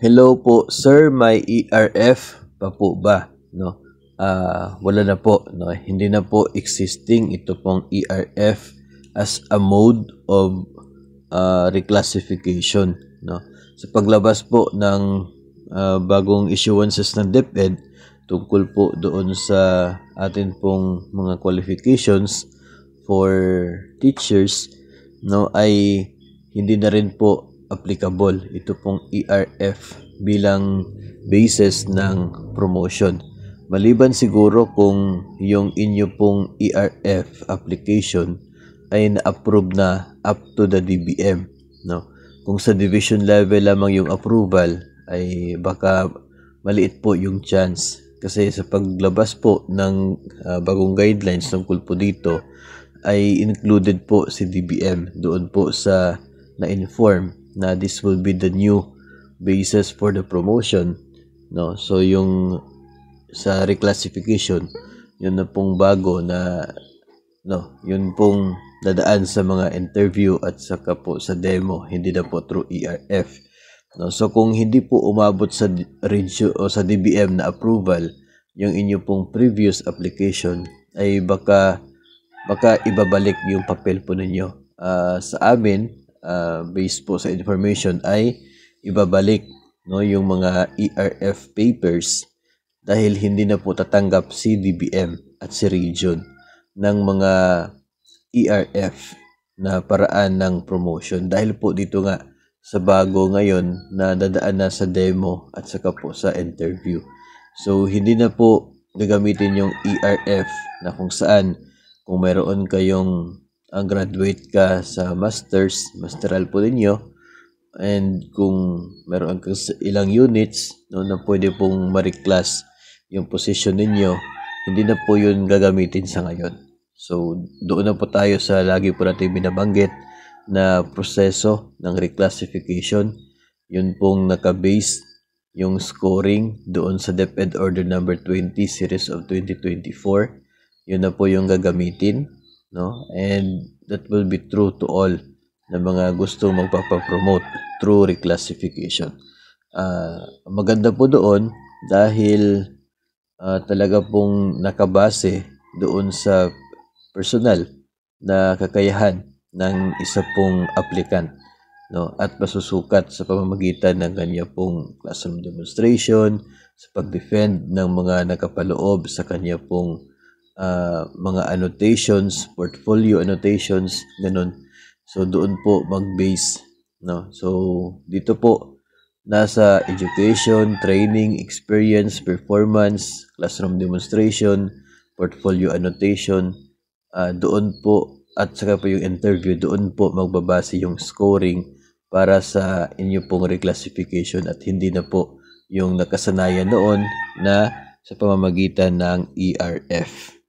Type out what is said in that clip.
Hello po, sir, may ERF pa po ba? No? Wala na po, no? Hindi na po existing ito pong ERF as a mode of reclassification, no? Sa paglabas po ng bagong issuances ng DepEd tungkol po doon sa atin pong mga qualifications for teachers, no, ay hindi na rin po applicable ito pong ERF bilang basis ng promotion. Maliban siguro kung yung inyo pong ERF application ay na-approve na up to the DBM, no? Kung sa division level lamang yung approval ay baka maliit po yung chance kasi sa paglabas po ng bagong guidelines tungkol po dito ay included po si DBM doon po sa na-inform na this will be the new basis for the promotion, no? So yung sa reclassification, yun na pong bago na, no, yun pong dadaan sa mga interview at saka po sa demo, hindi na po through ERF, no? So kung hindi po umabot sa review o sa DBM na approval yung inyo pong previous application ay baka ibabalik yung papel po ninyo. Sa amin, based po sa information ay ibabalik, no, yung mga ERF papers dahil hindi na po tatanggap si DBM at si region ng mga ERF na paraan ng promotion dahil po dito nga sa bago ngayon na dadaan na sa demo at saka po sa interview. So hindi na po gagamitin yung ERF na kung saan kung mayroon kayong ang graduate ka sa masteral po ninyo, and kung meron kang ilang units, no, na pwede pong ma-reclass yung position ninyo, hindi na po yun gagamitin sa ngayon. So, doon na po tayo sa lagi po natin binabanggit na proseso ng reclassification. Yun pong naka-base yung scoring doon sa DepEd Order Number 20 Series of 2024. Yun na po yung gagamitin, no? And that will be true to all na mga gusto magpapapromote through reclassification. Maganda po doon dahil talaga pong nakabase doon sa personal na kakayahan ng isa pong applicant, no? At masusukat sa pamamagitan ng kanya pong classroom demonstration, sa pag-defend ng mga nakapaloob sa kanya pong mga annotations, portfolio annotations, ganun. So doon po mag-base, no? So dito po nasa education, training, experience, performance, classroom demonstration, portfolio annotation, doon po at saka po yung interview, doon po magbabase yung scoring para sa inyo pong reclassification at hindi na po yung nakasanayan noon na sa pamamagitan ng ERF.